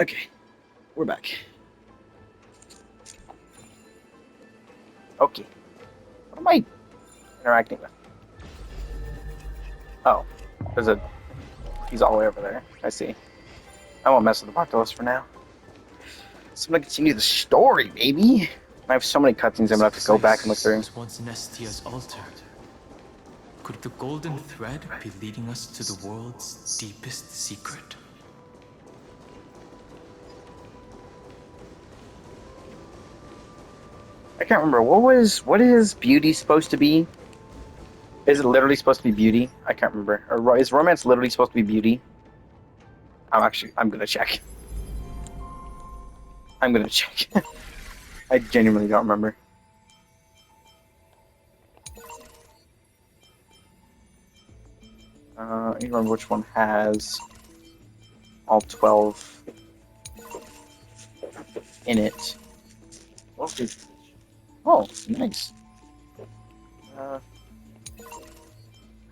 Okay, we're back. Okay, what am I interacting with? Oh, there's a. He's all the way over there. I see. I won't mess with the Bartolos for now. So I'm gonna continue the story, baby. I have so many cutscenes I'm gonna have to go back and look through. Was once Nestia's altar. Could the golden thread be leading us to the world's deepest secret? I can't remember what is beauty supposed to be? Is it literally supposed to be beauty? I can't remember. Or is romance literally supposed to be beauty? I'm gonna check. I'm gonna check. I genuinely don't remember. I don't remember which one has all 12 in it. Oh, nice. I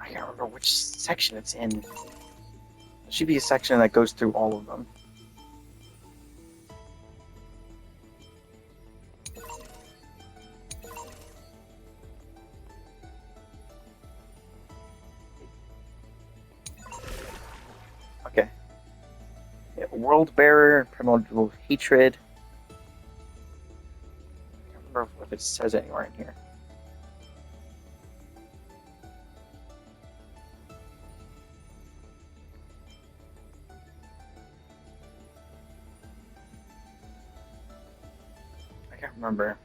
can't remember which section it's in. There should be a section that goes through all of them. Okay. Yeah, World Bearer, Primordial Hatred. I can't remember if it says anywhere in here. I can't remember.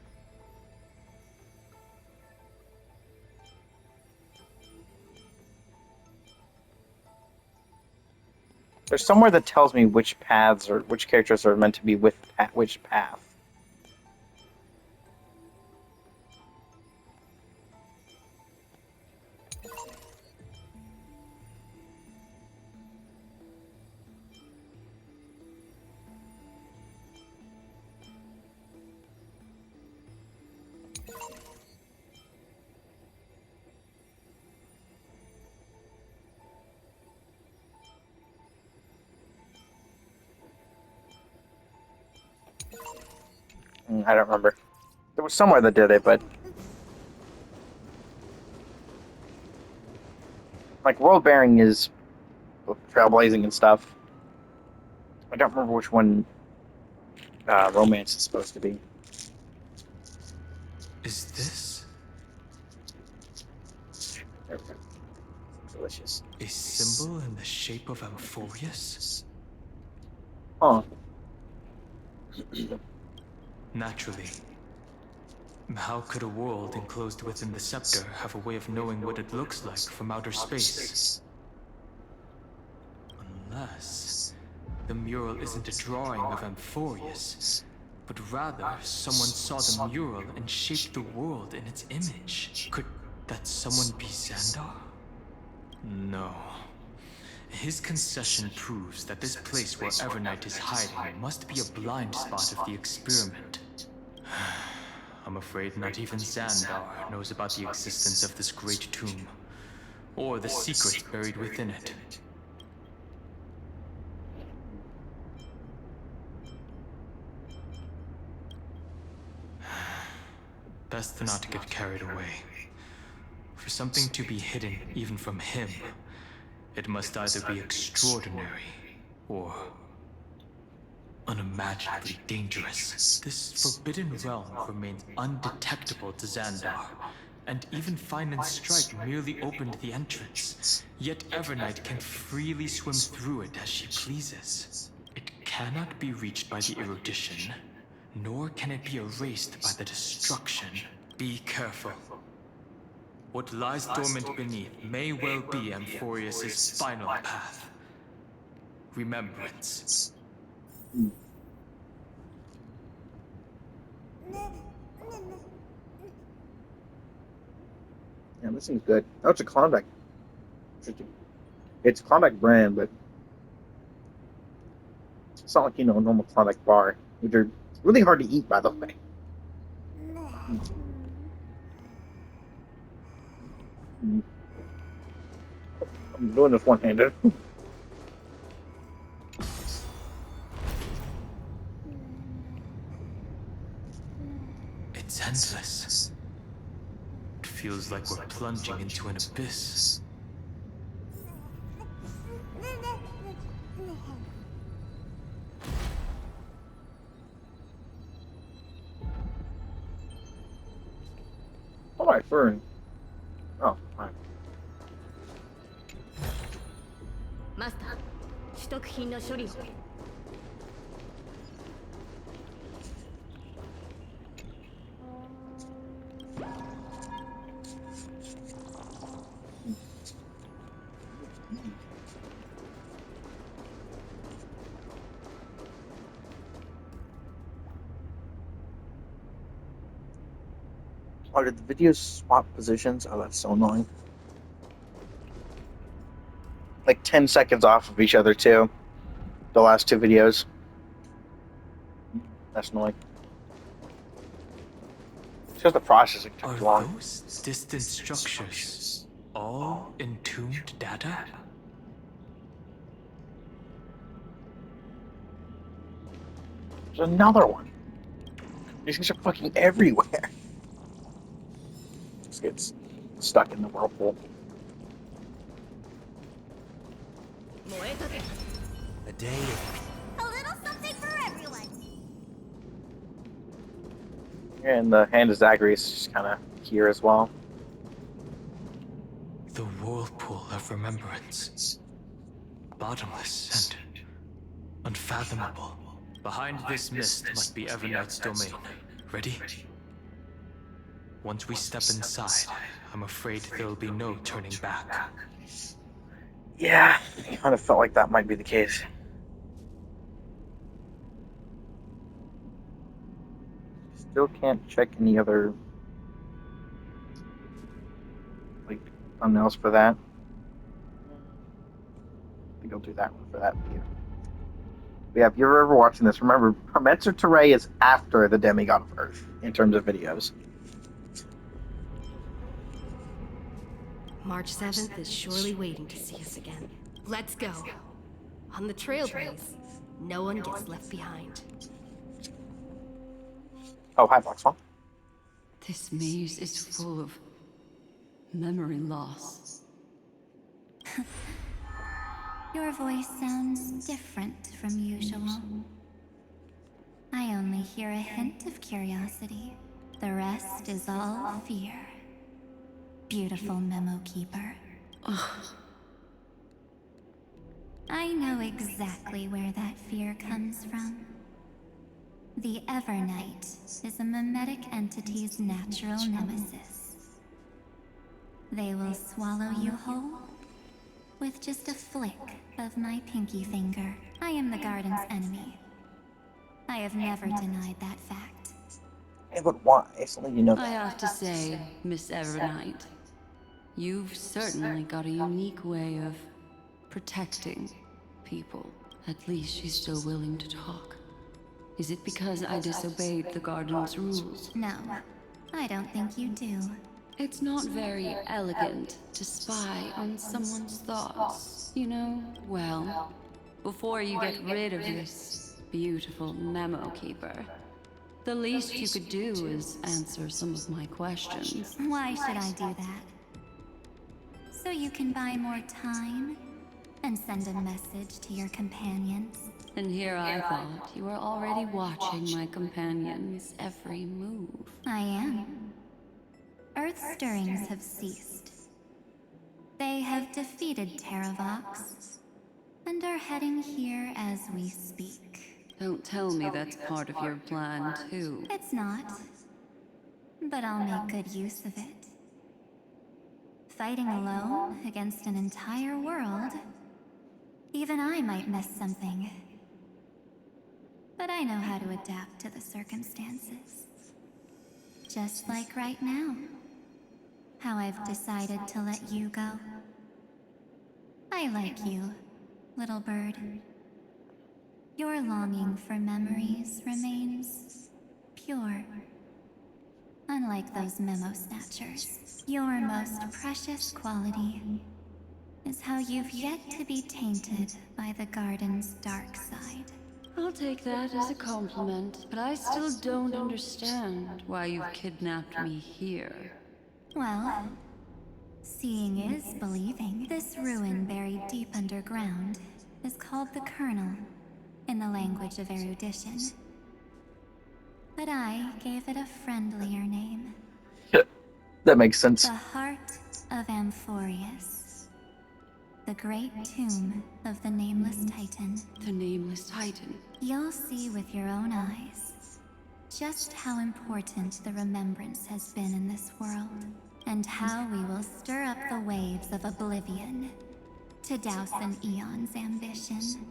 There's somewhere that tells me which paths or which characters are meant to be with which path. I don't remember. There was somewhere that did it, but like world bearing is trailblazing and stuff. I don't remember which one romance is supposed to be. Is this Delicious. a symbol in the shape of Amphorius? Huh. Naturally. How could a world enclosed within the scepter have a way of knowing what it looks like from outer space? Unless the mural isn't a drawing of Amphorius, but rather someone saw the mural and shaped the world in its image. Could that someone be Xandar? No. His concession proves that this place where Evernight is hiding must be a blind spot of the experiment. I'm afraid not even Xandar knows about the existence of this great tomb, or the secrets buried within it. Best not to get carried away. For something to be hidden even from him, it must either be extraordinary or unimaginably dangerous. This forbidden realm remains undetectable to Xandar, and even Fine and Strike merely opened the entrance. Yet Evernight can freely swim through it as she pleases. It cannot be reached by the erudition, nor can it be erased by the destruction. Be careful. What lies dormant beneath may well be Amphorius' final path. Remembrance. Yeah, this seems good. Oh, it's a Klondike. Interesting. It's a Klondike brand, but it's not like, a normal Klondike bar, which are really hard to eat, by the way. I'm doing this one-handed. It's endless. It feels like we're plunging into an abyss. Oh, my fern. Oh, fine. マスター、取得品の処理を。Oh, did the videos swap positions? Oh, that's so annoying. Like 10 seconds off of each other, too. The last two videos. That's annoying. It's because the processing took Are too long. those distant structures all entombed data? There's another one. These things are fucking everywhere. Just gets stuck in the whirlpool. 燃えたて。 A day of A little something for everyone. And the hand of Zachary is just kind of here as well. the whirlpool of remembrance. Bottomless and unfathomable. Behind this mist must be Evernight's domain. Ready? Once we step inside, I'm afraid there'll be no turning back. Yeah, I kind of felt like that might be the case. Still can't check any other like thumbnails for that. I think I'll do that one for that video. But yeah, if you're ever watching this, remember Prometzer Teray is after the Demigod of Earth in terms of videos. March 7th is surely waiting to see us again. Let's go. On the trailblaze, no one gets left behind. Oh, hi, Box One. This maze is full of memory loss. Your voice sounds different from usual. I only hear a hint of curiosity. The rest is all fear. Beautiful memo keeper. I know exactly where that fear comes from. The Evernight is a mimetic entity's natural nemesis. They will swallow you whole with just a flick of my pinky finger. I am the garden's enemy. I have never denied that fact. Yeah, but why? Something you know. I have to say, Miss Evernight, you've certainly got a unique way of protecting people. At least she's still willing to talk. Is it because I disobeyed the garden's rules? No, I don't think you do. It's not very elegant to spy on someone's thoughts, you know? Well, before you get rid of this beautiful memo keeper, the least you could do is answer some of my questions. Why should I do that? So you can buy more time and send a message to your companions? And here I thought you were already watching my companion's every move. I am. Earth stirrings have ceased. They have defeated Terravox and are heading here as we speak. Don't tell me that's part of your plan, too. It's not, but I'll make good use of it. Fighting alone against an entire world, even I might miss something. But I know how to adapt to the circumstances. Just like right now. How I've decided to let you go. I like you, little bird. Your longing for memories remains pure. Unlike those memo snatchers, your most precious quality is how you've yet to be tainted by the garden's dark side. I'll take that as a compliment, but I still don't understand why you've kidnapped me here. Well, seeing is believing. This ruin buried deep underground is called the Kernel, in the language of erudition. But I gave it a friendlier name. That makes sense. The Heart of Amphorius. The great tomb of the Nameless Titan. The Nameless Titan. You'll see with your own eyes just how important the remembrance has been in this world, and how we will stir up the waves of oblivion to douse an eon's ambition.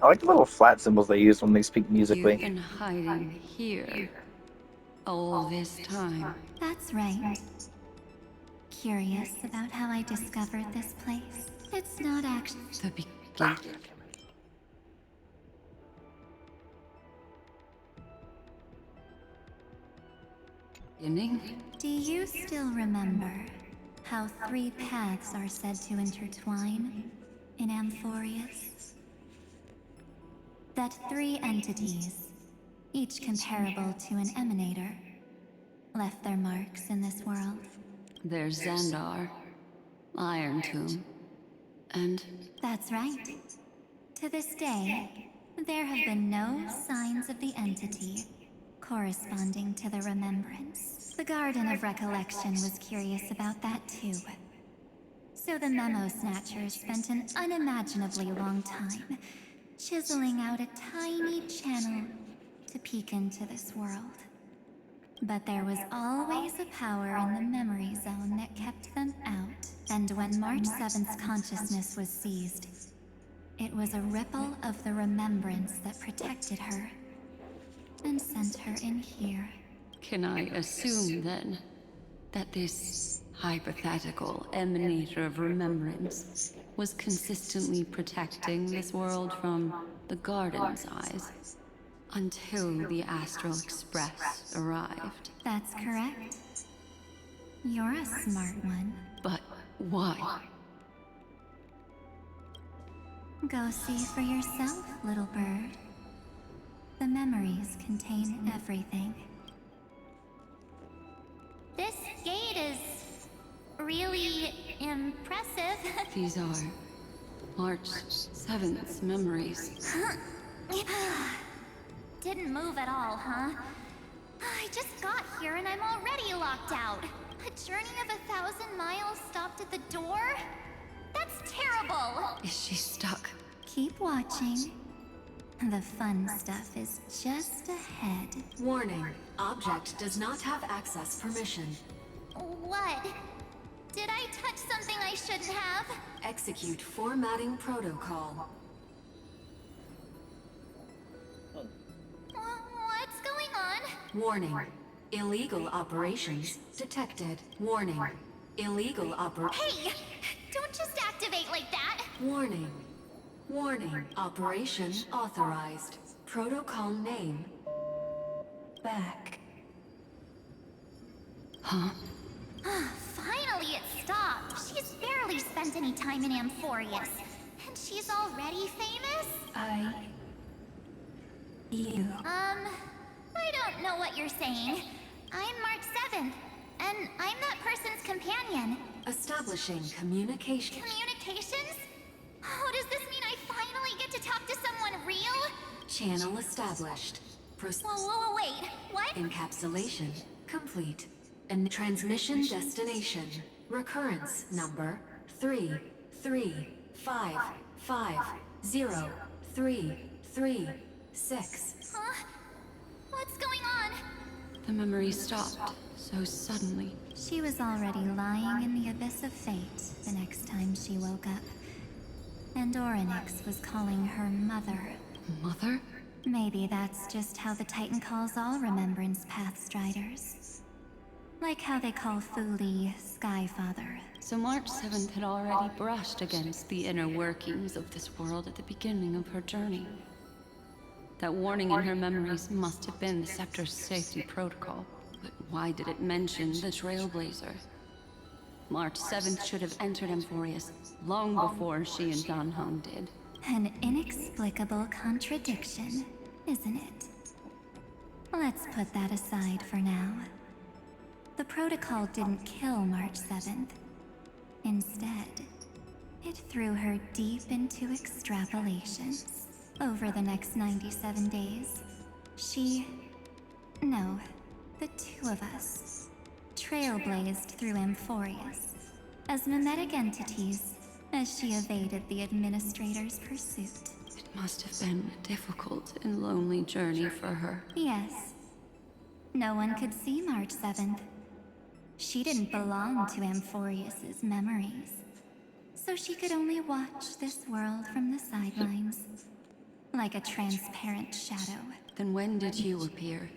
I like the little flat symbols they use when they speak You've musically. been hiding here all this time. That's right. Curious about how I discovered this place? It's not actually... The beginning. Do you still remember how 3 paths are said to intertwine in Amphorius? That 3 entities, each comparable to an emanator, left their marks in this world. There's Xandar, Iron Tomb, and That's right. To this day, there have been no signs of the entity corresponding to the remembrance. The Garden of Recollection was curious about that too. So the Memo Snatchers spent an unimaginably long time chiseling out a tiny channel to peek into this world. But there was always a power in the memory zone that kept them out. And when March 7th's consciousness was seized, it was a ripple of the remembrance that protected her and sent her in here. can I assume then that this hypothetical emanator of remembrance was consistently protecting this world from the Garden's eyes until the Astral Express arrived? That's correct. You're a smart one. But why? Go see for yourself, little bird. The memories contain everything. This gate is really impressive. These are March 7th's memories. Didn't move at all, huh? I just got here and I'm already locked out. A journey of 1,000 miles stopped at the door? That's terrible! Is she stuck? Keep watching. The fun stuff is just ahead. Warning. Object does not have access permission. What? Did I touch something I shouldn't have? Execute formatting protocol. What's going on? Warning. Illegal operations detected. Warning. Illegal Hey! Don't just activate like that! Warning. Warning. Operation authorized. Protocol name. Back. Huh? Finally it stopped. She's barely spent any time in Amphorius. And she's already famous? You. I don't know what you're saying. I'm Mark 7th, and I'm that person's companion. Establishing communication. Communications? Oh, does this mean I finally get to talk to someone real? Channel established. Whoa, wait, what? Encapsulation complete. And transmission destination. Recurrence number 335503336. Huh? What's going on? The memory stopped so suddenly. She was already lying in the abyss of fate the next time she woke up. And Orynyx was calling her mother. Mother? Maybe that's just how the Titan calls all Remembrance Pathstriders. Like how they call Thule Skyfather. So March 7th had already brushed against the inner workings of this world at the beginning of her journey. That warning in her memories must have been the Scepter's safety protocol. But why did it mention the Trailblazer? March 7th should have entered Amphorius long before she and Dan Heng did. An inexplicable contradiction, isn't it? Let's put that aside for now. The protocol didn't kill March 7th. Instead, it threw her deep into extrapolations. Over the next 97 days, the two of us, trailblazed through Amphorius as mimetic entities as she evaded the Administrator's pursuit. It must have been a difficult and lonely journey for her. Yes. No one could see March 7th. She didn't belong to Amphorius's memories, so she could only watch this world from the sidelines, like a transparent shadow. Then when did you appear?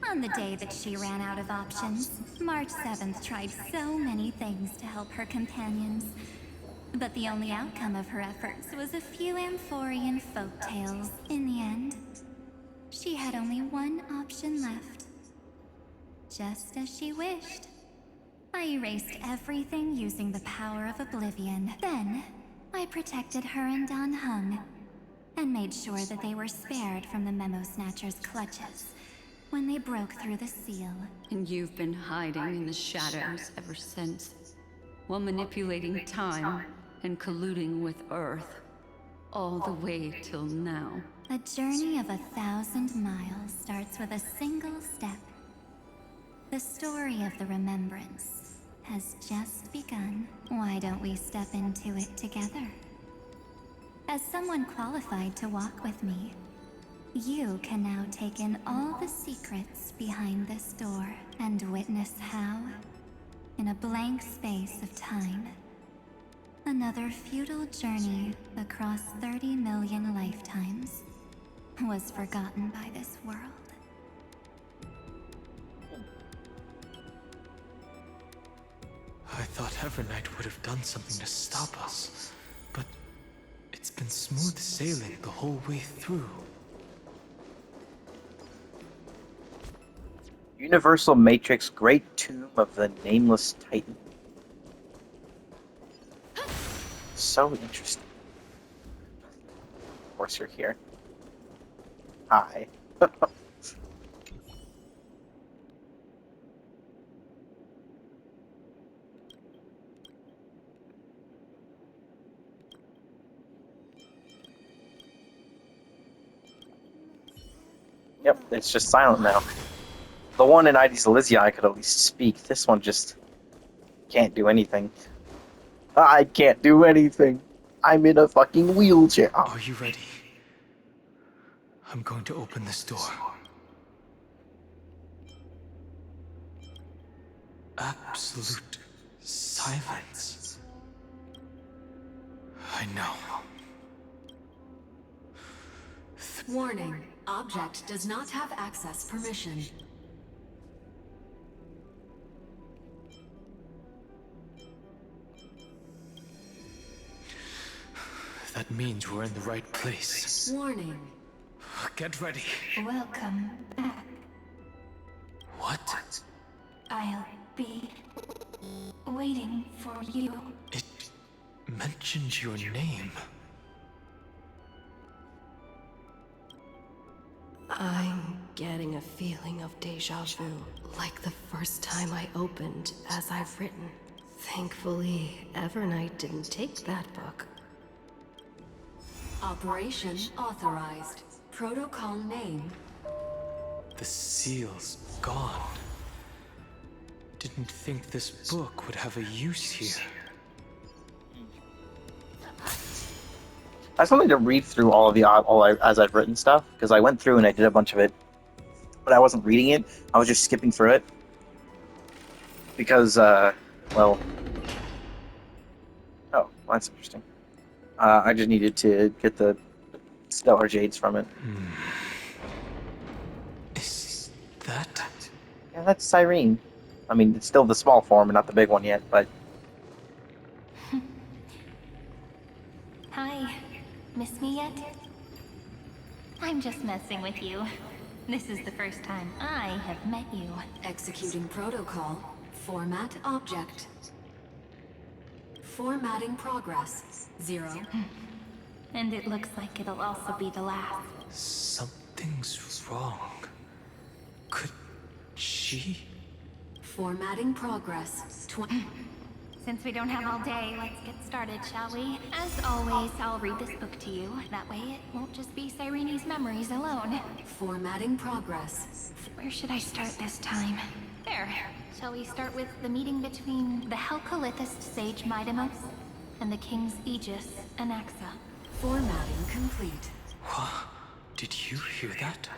On the day that she ran out of options, March 7th tried so many things to help her companions. But the only outcome of her efforts was a few Amphorian folktales. In the end, she had only one option left. Just as she wished. I erased everything using the power of oblivion. Then, I protected her and Dan Heng, and made sure that they were spared from the Memo Snatcher's clutches when they broke through the seal. And you've been hiding in the shadows ever since, while manipulating time and colluding with Earth, all the way till now. A journey of 1,000 miles starts with a single step. The story of the Remembrance has just begun. Why don't we step into it together? As someone qualified to walk with me, you can now take in all the secrets behind this door and witness how, in a blank space of time, another futile journey across 30 million lifetimes was forgotten by this world. I thought Evernight would have done something to stop us, but it's been smooth sailing the whole way through. Universal Matrix Great Tomb of the Nameless Titan. So interesting. Of course you're here. Hi. Yep, it's just silent now. The one in ID's Elysia I could at least speak. This one just can't do anything. I can't do anything. I'm in a fucking wheelchair. Oh, Are you ready? I'm going to open this door. Absolute silence. I know. Warning. Object does not have access permission. That means we're in the right place. Warning. Get ready. Welcome back. What? I'll be waiting for you. It mentioned your name. I'm getting a feeling of deja vu, like the first time I opened As I've Written. Thankfully, Evernight didn't take that book. Operation authorized. Protocol name. The seal's gone. Didn't think this book would have a use here. I just wanted to read through all of the As I've Written stuff, because I went through and I did a bunch of it, but I wasn't reading it. I was just skipping through it. Because, well... Oh, that's interesting. I just needed to get the Stellar Jades from it. Is that... Yeah, that's Cyrene. I mean, it's still the small form and not the big one yet, but... Hi. Miss me yet? I'm just messing with you. This is the first time I have met you. Executing protocol. Format object. Formatting progress. 0. And it looks like it'll also be the last. Something's wrong. Could she? Formatting progress. Since we don't have all day, let's get started, shall we? As always, I'll read this book to you. That way it won't just be Cyrene's memories alone. Formatting progress. Where should I start this time? There. Shall we start with the meeting between the Helcolithist sage Midamos and the King's Aegis, Anaxa? Formatting complete. What? Did you hear that?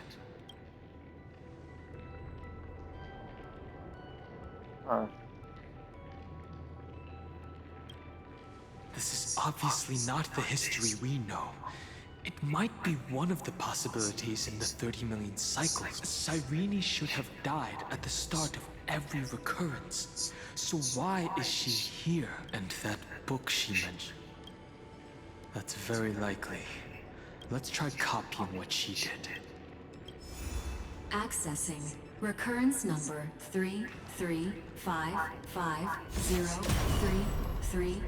This is obviously not the history we know. It might be one of the possibilities in the 30 million cycles. Cyrene should have died at the start of every recurrence. So why is she here? And that book she mentioned. That's very likely. Let's try copying what she did. Accessing. Recurrence number 335503337.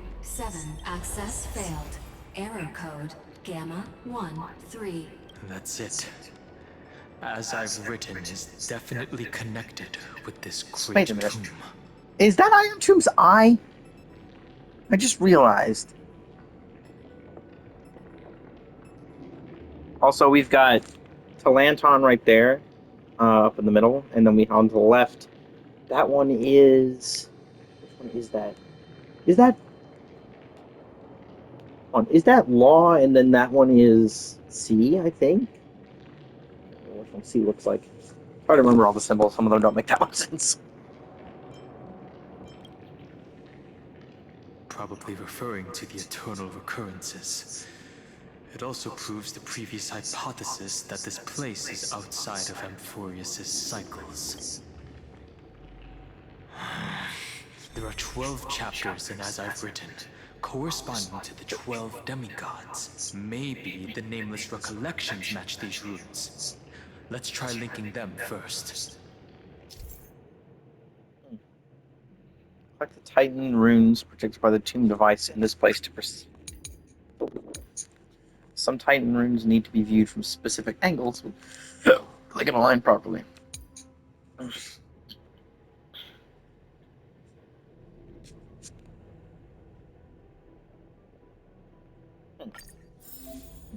Access failed. Error code Gamma 13. That's it. As I've written is definitely connected with this great Wait a minute. tomb. Is that Iron Tomb's eye? I just realized. Also, we've got Talanton right there, up in the middle, and then we on to the left. That one is. Which one is that? Is that? Is that Law, and then that one is C, I think? I don't know which one C looks like. Try to remember all the symbols. Some of them don't make that much sense. Probably referring to the eternal recurrences. It also proves the previous hypothesis that this place is outside of Amphorius' cycles. There are 12 chapters in As I've Written, corresponding to the 12 demigods. Maybe the nameless recollections match these runes. Let's try linking them first. Collect the Titan runes protected by the tomb device in this place to proceed. Some Titan runes need to be viewed from specific angles, like in a line properly.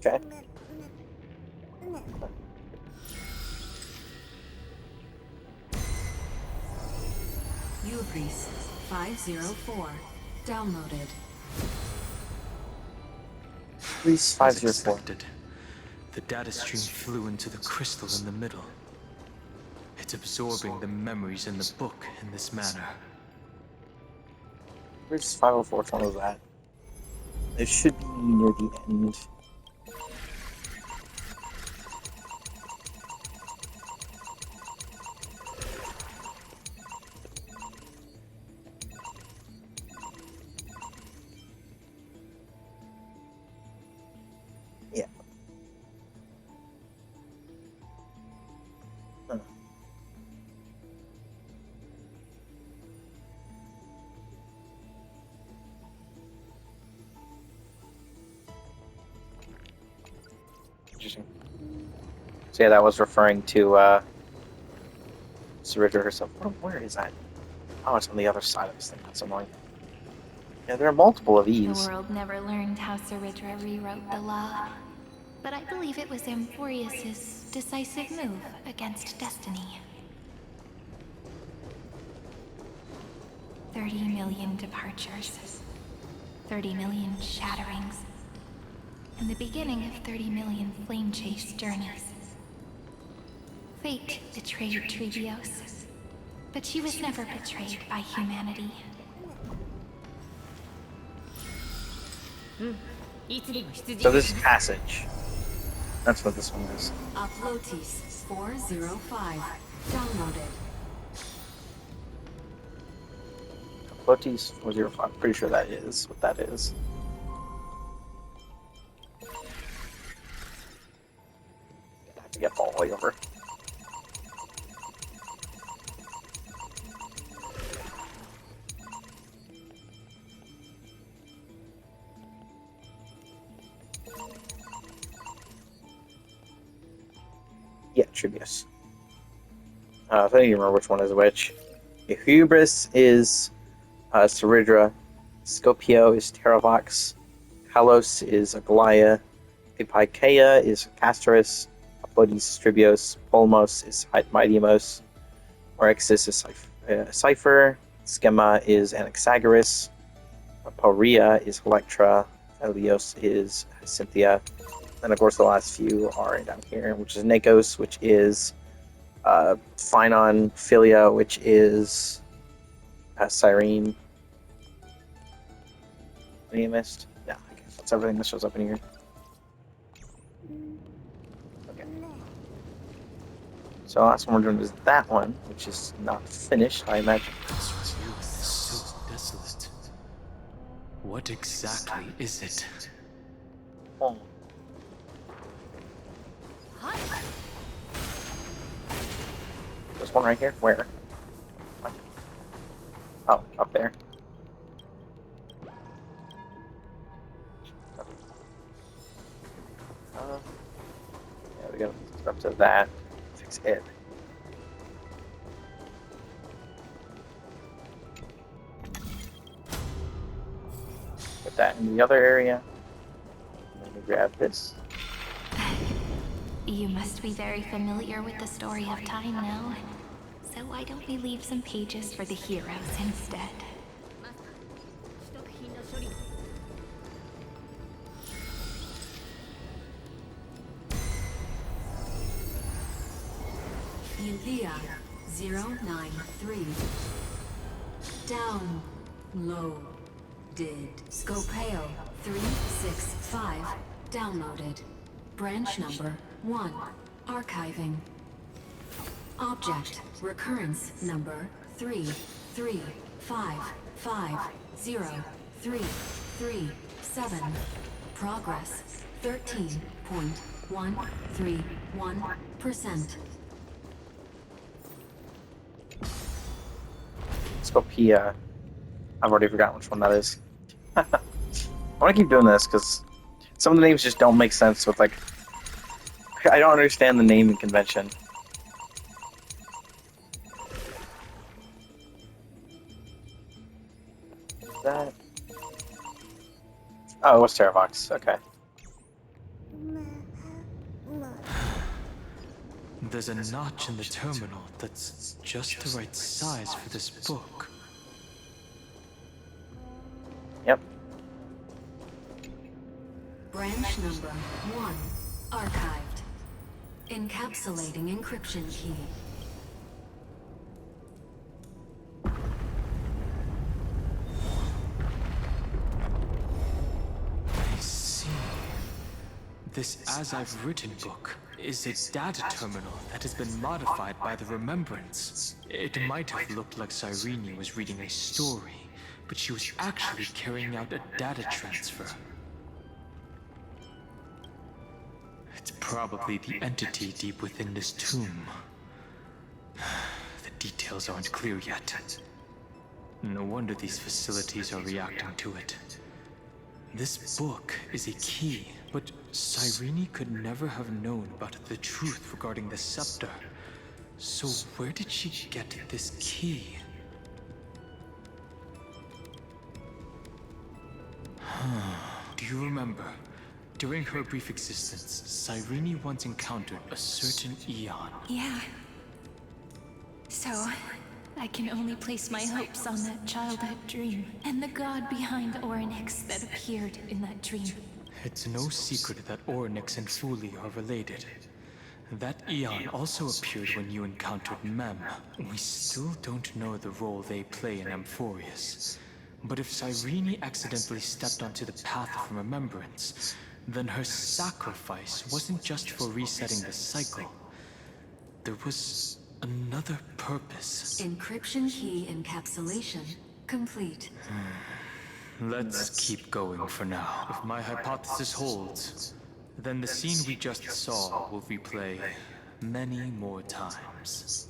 Okay. Ubris 504. Downloaded. Please, As 504. expected, the data stream flew into the crystal in the middle. It's absorbing the memories in the book in this manner. Where's 504? Which one was that? It should be near the end. Yeah. Huh. Interesting. So yeah, that was referring to Sarita herself. Where is that? Oh, it's on the other side of this thing. That's annoying. Yeah, there are multiple of The these. world never learned how Saridra rewrote the law, but I believe it was Amphorius' decisive move against destiny. 30 million departures, 30 million shatterings, and the beginning of 30 million flame chase journeys. Fate betrayed Trevios, but she was never betrayed by humanity. So this is Passage. That's what this one is. Uplotis 405. Downloaded. Floaties 405. Pretty sure that is what that is. I have to get all the way over. Yeah, Tribius. I don't even remember which one is which. Hubris is Ceridra. Scopio is Terravox. Kalos is Aglaia. Epikeia is Castorus. Apodes is Tribios. Polmos is Mightymos. Orexis is Cypher. Schema is Anaxagoras. Pauria is Electra. Elios is Cynthia. And of course, the last few are down here, which is Nikos, which is Phynon. Philia, which is Cyrene. Any missed? Yeah, okay. That's everything that shows up in here. Okay. So the last one we're doing is that one, which is not finished, I imagine. This youth is so desolate. What exactly is it? Oh. There's one right here. Where? What? Oh, up there. Yeah, we gotta up to that. Fix it. Put that in the other area. And then we grab this. You must be very familiar with the story of time now. So why don't we leave some pages for the heroes instead? Ulia 093. Downloaded. Scopeo 365. Downloaded. Branch number 1. Archiving. Object recurrence number 335503337. Progress 13.131%. Scopia. I've already forgotten which one that is. I want to keep doing this because some of the names just don't make sense with, like, I don't understand the naming convention. That. Oh, it was Terravox. Okay. There's a notch in the terminal that's just the right size for this book. Yep. Branch number 1. Archived. Encapsulating encryption key. I see. This As I've Written book is a data terminal that has been modified by the Remembrance. It might have looked like Cyrene was reading a story, but she was actually carrying out a data transfer. It's probably the entity deep within this tomb. The details aren't clear yet. No wonder these facilities are reacting to it. This book is a key, but Cyrene could never have known about the truth regarding the scepter. So where did she get this key? Do you remember? During her brief existence, Cyrene once encountered a certain Eon. Yeah. So, I can only place my hopes on that childhood dream and the god behind Orynyx that appeared in that dream. It's no secret that Orynyx and Fuli are related. That Eon also appeared when you encountered Mem. We still don't know the role they play in Amphorius. But if Cyrene accidentally stepped onto the path of remembrance, then her sacrifice wasn't just for resetting the cycle. There was another purpose. Encryption key encapsulation complete. Let's keep going for now. If my hypothesis holds, then the scene we just saw will replay many more times.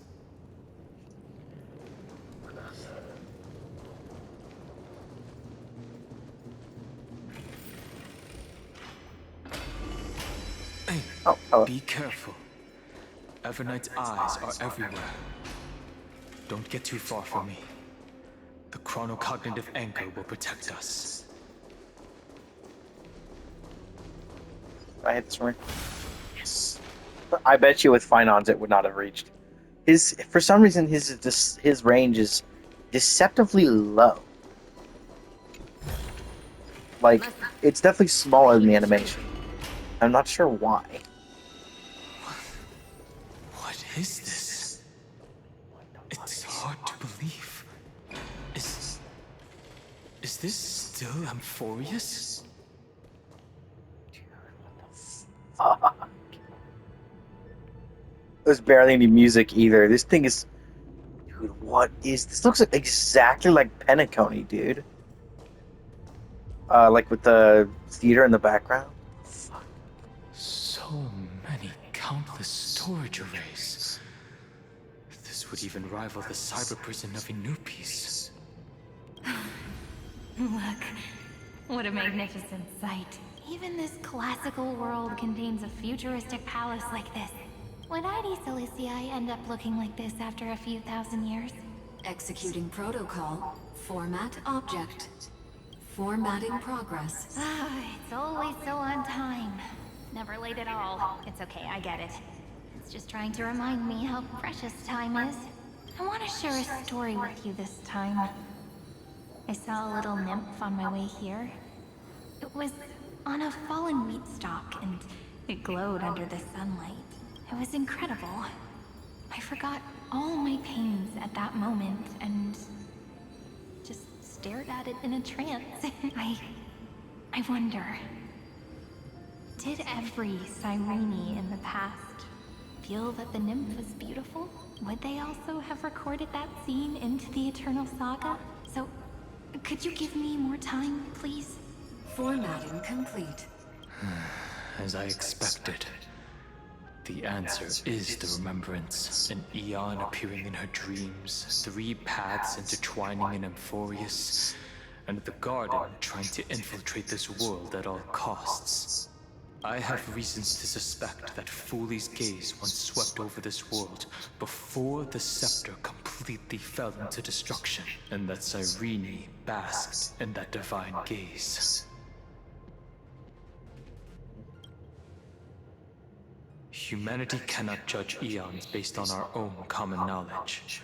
Hey, Oh, hello. be careful. Evernight's eyes are everywhere. Don't get too far from me. The chronocognitive anchor will protect us. I hit this ring. Yes. I bet you with Finons it would not have reached. For some reason, his range is deceptively low. Like, it's definitely smaller than the animation. I'm not sure why. What is this? It's hard to believe. Is this still Amphorius? Fuck. There's barely any music either. This thing is... Dude, what is... This looks exactly like Penacony, dude. Like with the theater in the background. Fuck. So many countless storage arrays. This would even rival the cyber prison of Inupis. Look, what a magnificent sight. Even this classical world contains a futuristic palace like this. Would ID Cilicii end up looking like this after a few thousand years? Executing protocol. Format object. Formatting progress. It's always so on time. Never late at all. It's okay, I get it. It's just trying to remind me how precious time is. I want to share a story with you this time. I saw a little nymph on my way here. It was on a fallen wheat stalk, and it glowed under the sunlight. It was incredible. I forgot all my pains at that moment, and just stared at it in a trance. I wonder, did every Cyrene in the past feel that the nymph was beautiful? Would they also have recorded that scene into the Eternal Saga? So, could you give me more time, please? Formatting complete. As I expected. The answer is the remembrance. An eon appearing in her dreams, 3 paths intertwining in Amphorius, and the Garden trying to infiltrate this world at all costs. I have reasons to suspect that Fooley's gaze once swept over this world before the scepter completely fell into destruction, and that Cyrene basked in that divine gaze. Humanity cannot judge eons based on our own common knowledge.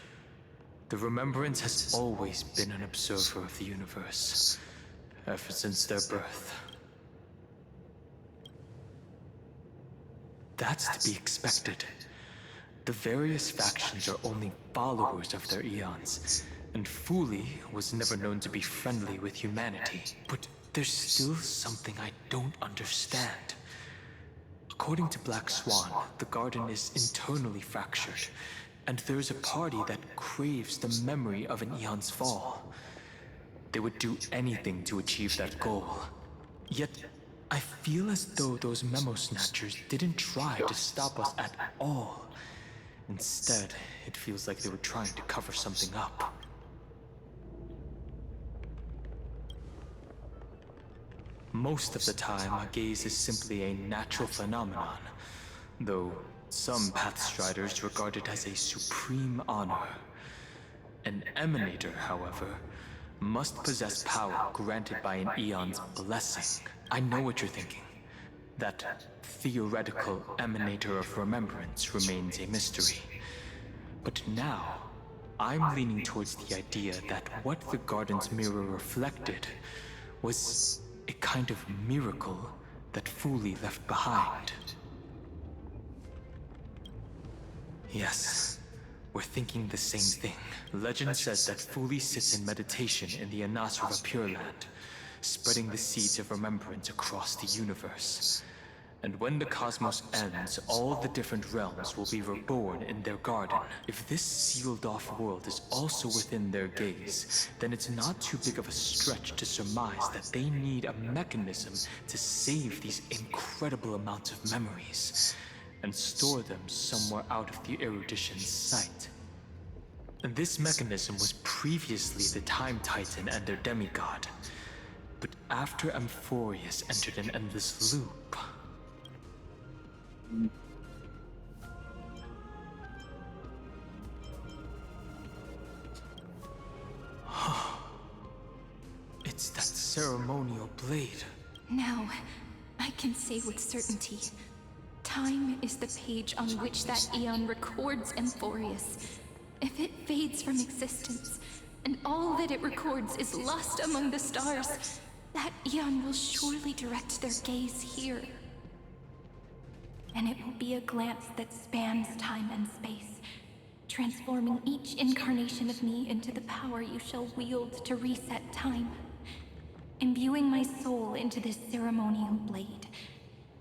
The Remembrance has always been an observer of the universe, ever since their birth. That's to be expected. The various factions are only followers of their eons, and Fooley was never known to be friendly with humanity. But there's still something I don't understand. According to Black Swan, the Garden is internally fractured, and there's a party that craves the memory of an eon's fall. They would do anything to achieve that goal. Yet, I feel as though those memo snatchers didn't try to stop us at all. Instead, it feels like they were trying to cover something up. Most of the time, a gaze is simply a natural phenomenon, though some Pathstriders regard it as a supreme honor. An Emanator, however, must possess power granted by an eon's blessing. I know what you're thinking. That theoretical Emanator of Remembrance remains a mystery. But now, I'm leaning towards the idea that what the Garden's mirror reflected was a kind of miracle that Fooley left behind. Yes, we're thinking the same thing. Legend says that Fooley sits in meditation in the Anasrava Pure Land, spreading the seeds of remembrance across the universe. And when the cosmos ends, all the different realms will be reborn in their garden. If this sealed-off world is also within their gaze, then it's not too big of a stretch to surmise that they need a mechanism to save these incredible amounts of memories, and store them somewhere out of the erudition's sight. And this mechanism was previously the Time Titan and their demigod. But after Amphorius entered an endless loop... ceremonial blade. Now, I can say with certainty, time is the page on which that eon records Amphorius. If it fades from existence, and all that it records is lost among the stars, that eon will surely direct their gaze here. And it will be a glance that spans time and space, transforming each incarnation of me into the power you shall wield to reset time. Imbuing my soul into this ceremonial blade,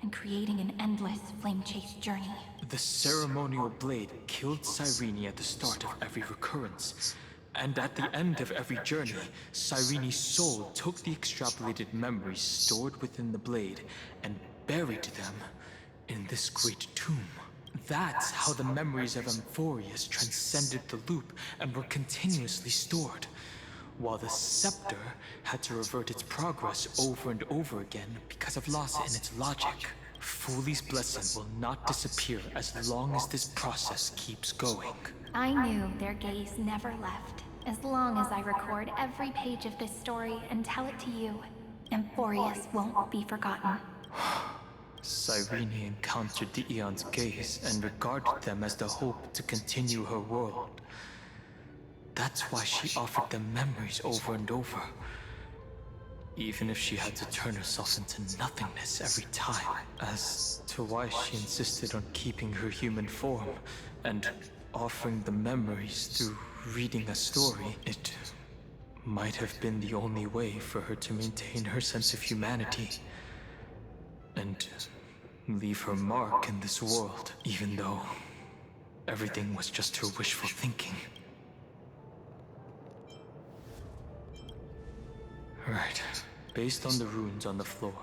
and creating an endless flame chase journey. The ceremonial blade killed Cyrene at the start of every recurrence. And at the end of every journey, Cyrene's soul took the extrapolated memories stored within the blade and buried them in this great tomb. That's how the memories of Amphorius transcended the loop and were continuously stored, while the scepter had to revert its progress over and over again because of loss in its logic. Foolie's blessing will not disappear as long as this process keeps going. I knew their gaze never left. As long as I record every page of this story and tell it to you, Amphorius won't be forgotten. Cyrene encountered the Eon's gaze and regarded them as the hope to continue her world. That's why she offered them memories over and over, even if she had to turn herself into nothingness every time. As to why she insisted on keeping her human form and offering the memories through reading a story, it might have been the only way for her to maintain her sense of humanity and leave her mark in this world, even though everything was just her wishful thinking. Right. Based on the runes on the floor,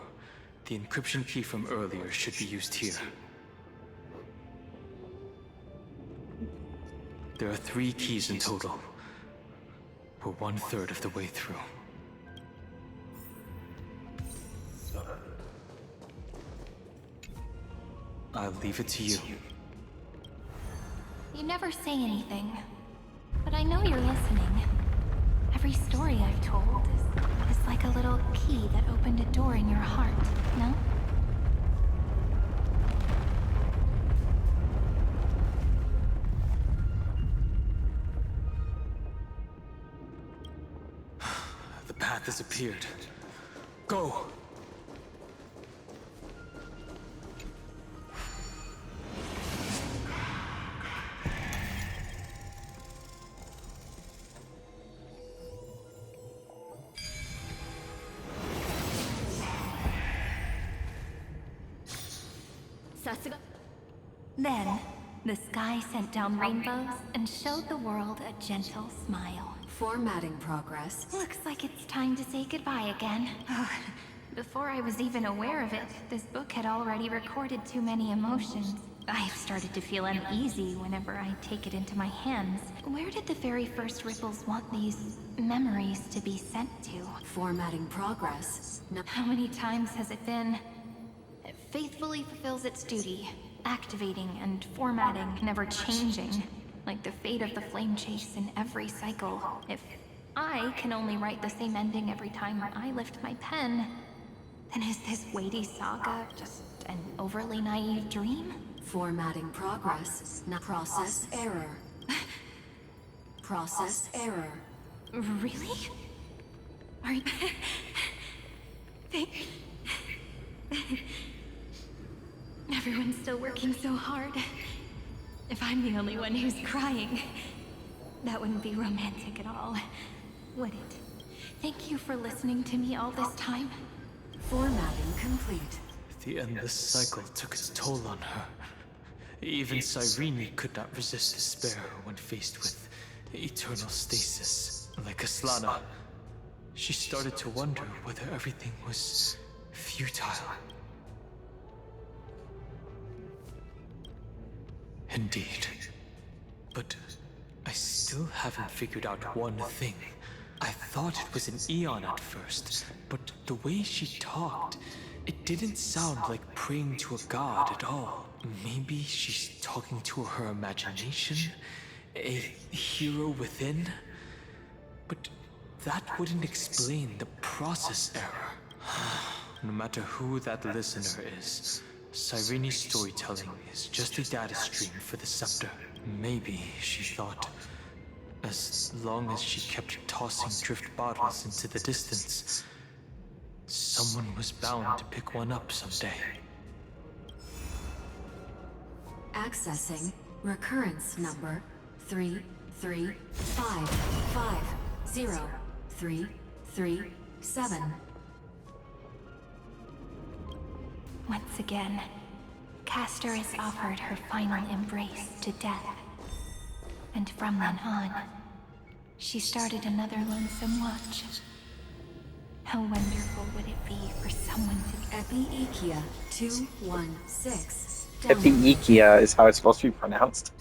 the encryption key from earlier should be used here. There are 3 keys in total. We're 1/3 of the way through. I'll leave it to you. You never say anything, but I know you're listening. Every story I've told is like a little key that opened a door in your heart, no? The path has appeared. Go! Then, the sky sent down rainbows and showed the world a gentle smile. Formatting progress. Looks like it's time to say goodbye again. Before I was even aware of it, this book had already recorded too many emotions. I've started to feel uneasy whenever I take it into my hands. Where did the very first ripples want these memories to be sent to? Formatting progress. How many times has it been? It faithfully fulfills its duty, activating and formatting, never changing, like the fate of the flame chase in every cycle. If I can only write the same ending every time I lift my pen, then is this weighty saga just an overly naive dream? Formatting progress. Process error. Process error. Really? Are you... Everyone's still working so hard. If I'm the only one who's crying, that wouldn't be romantic at all, would it? Thank you for listening to me all this time. Formatting complete. The endless cycle took its toll on her. Even Cyrene could not resist despair when faced with eternal stasis. Like Aslana, she started to wonder whether everything was futile. Indeed. But I still haven't figured out one thing. I thought it was an Eon at first, but the way she talked, it didn't sound like praying to a god at all. Maybe she's talking to her imagination? A hero within? But that wouldn't explain the process error. No matter who that listener is, Cyrene's storytelling is just a data stream for the scepter. Maybe, she thought, as long as she kept tossing drift bottles into the distance, someone was bound to pick one up someday. Accessing recurrence number 335503337. Once again, Castor is offered her final embrace to death. And from then on, she started another lonesome watch. How wonderful would it be for someone to Epiekia 216. Epiekia is how it's supposed to be pronounced.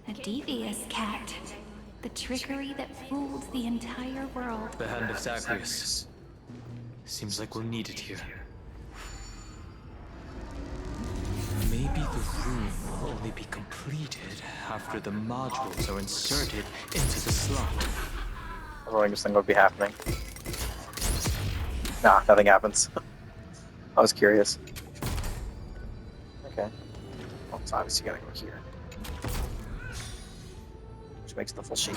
A devious cat. The trickery that fooled the entire world. The hand of Zagreus. Seems like we'll need it here. Maybe the room will only be completed after the modules are inserted into the slot. I was wondering this thing would be happening. Nah, nothing happens. I was curious. Okay. Well, it's obviously gotta go here. Which makes the full shape.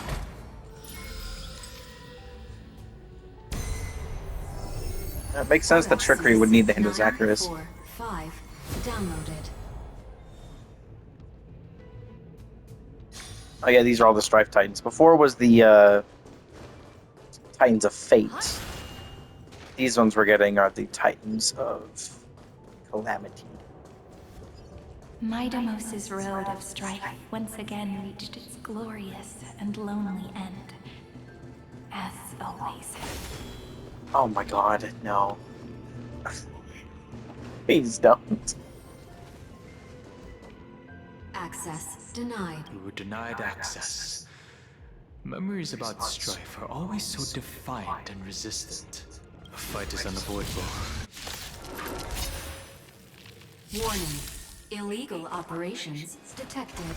It makes sense that trickery would need the hand of Zagreus. 945 downloaded. Oh yeah, these are all the Strife Titans. Before was the Titans of Fate. These ones we're getting are the Titans of Calamity. Midamos's road of strife once again reached its glorious and lonely end. As always. Oh my god, no. Please don't. Access denied. We were denied access. Memories about strife are always so defiant and resistant. A fight is unavoidable. Warning. Illegal operations detected.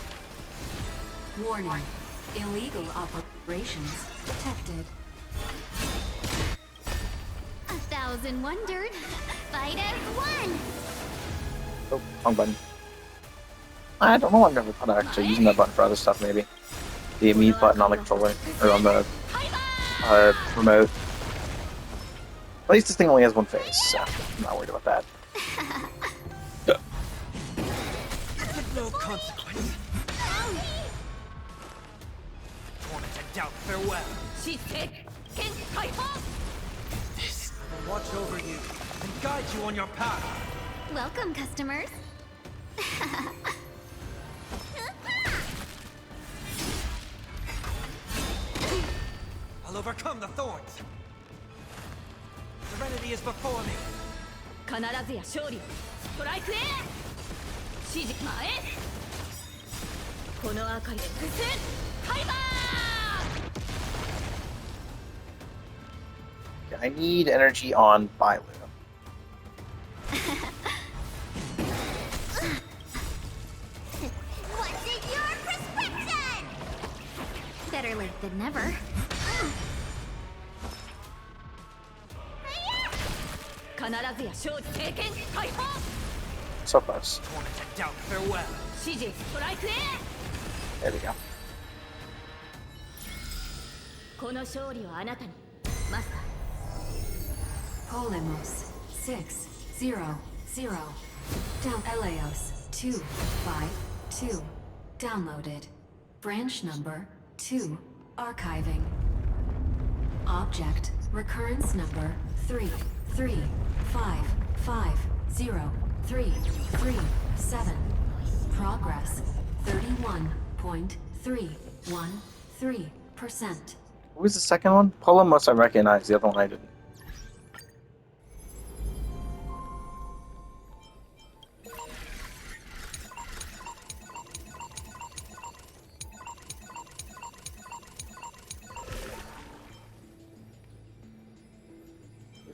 Warning. Illegal operations detected. 1,000 wondered. Fight as one. Oh, wrong button. I don't know, I've never thought of actually using that button for other stuff, maybe. The mute button on the controller, or on the remote. At least this thing only has one face, so I'm not worried about that. No consequence. Torment and doubt, farewell. This will watch over you and guide you on your path. Welcome, customers. I'll overcome the thorns. Serenity is before me. 必ずや勝利をストライクへ指示前この明かりで伏せハイバー I need energy on Bailu. What's in your prescription? Better late than never. So close. Torment and doubt, farewell. 指示ストライクへ There we go. この勝利をあなたにマスター Polemos 600. Down Eleos 252. Downloaded. Branch number 2. Archiving. Object recurrence number 335503337. Progress 31.313%. What was the second one? Polemos I recognize, the other one I didn't.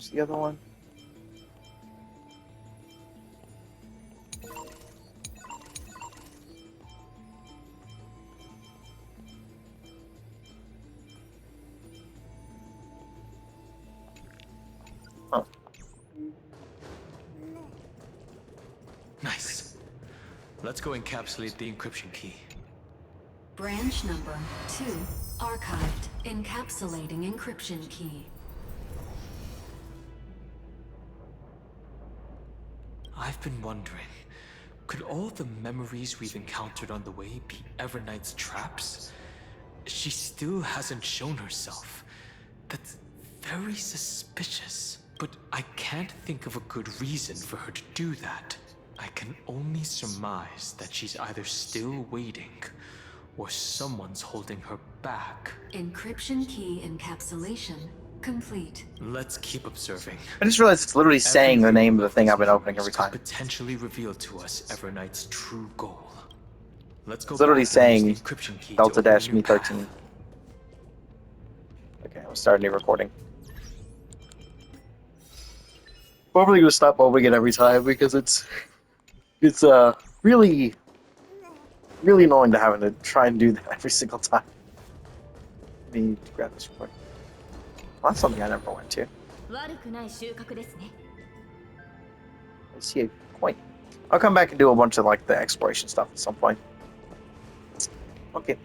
Where's the other one? Oh. Nice. Let's go encapsulate the encryption key. Branch number 2, archived, encapsulating encryption key. I've been wondering, could all the memories we've encountered on the way be Everknight's traps? She still hasn't shown herself. That's very suspicious. But I can't think of a good reason for her to do that. I can only surmise that she's either still waiting, or someone's holding her back. Encryption key encapsulation complete. Let's keep observing. I just realized it's literally saying the name of the thing I've been opening every Could time. potentially reveal to us Everknight's true goal. Let's go. It's literally back and use saying the encryption key to Delta open a dash new me 13. path. Okay, I'm starting new recording. Probably gonna stop opening it every time because it's really annoying to having to try and do that every single time. Let me grab this real quick. Well, that's something I never went to. I see a coin. I'll come back and do a bunch of like the exploration stuff at some point. Okay.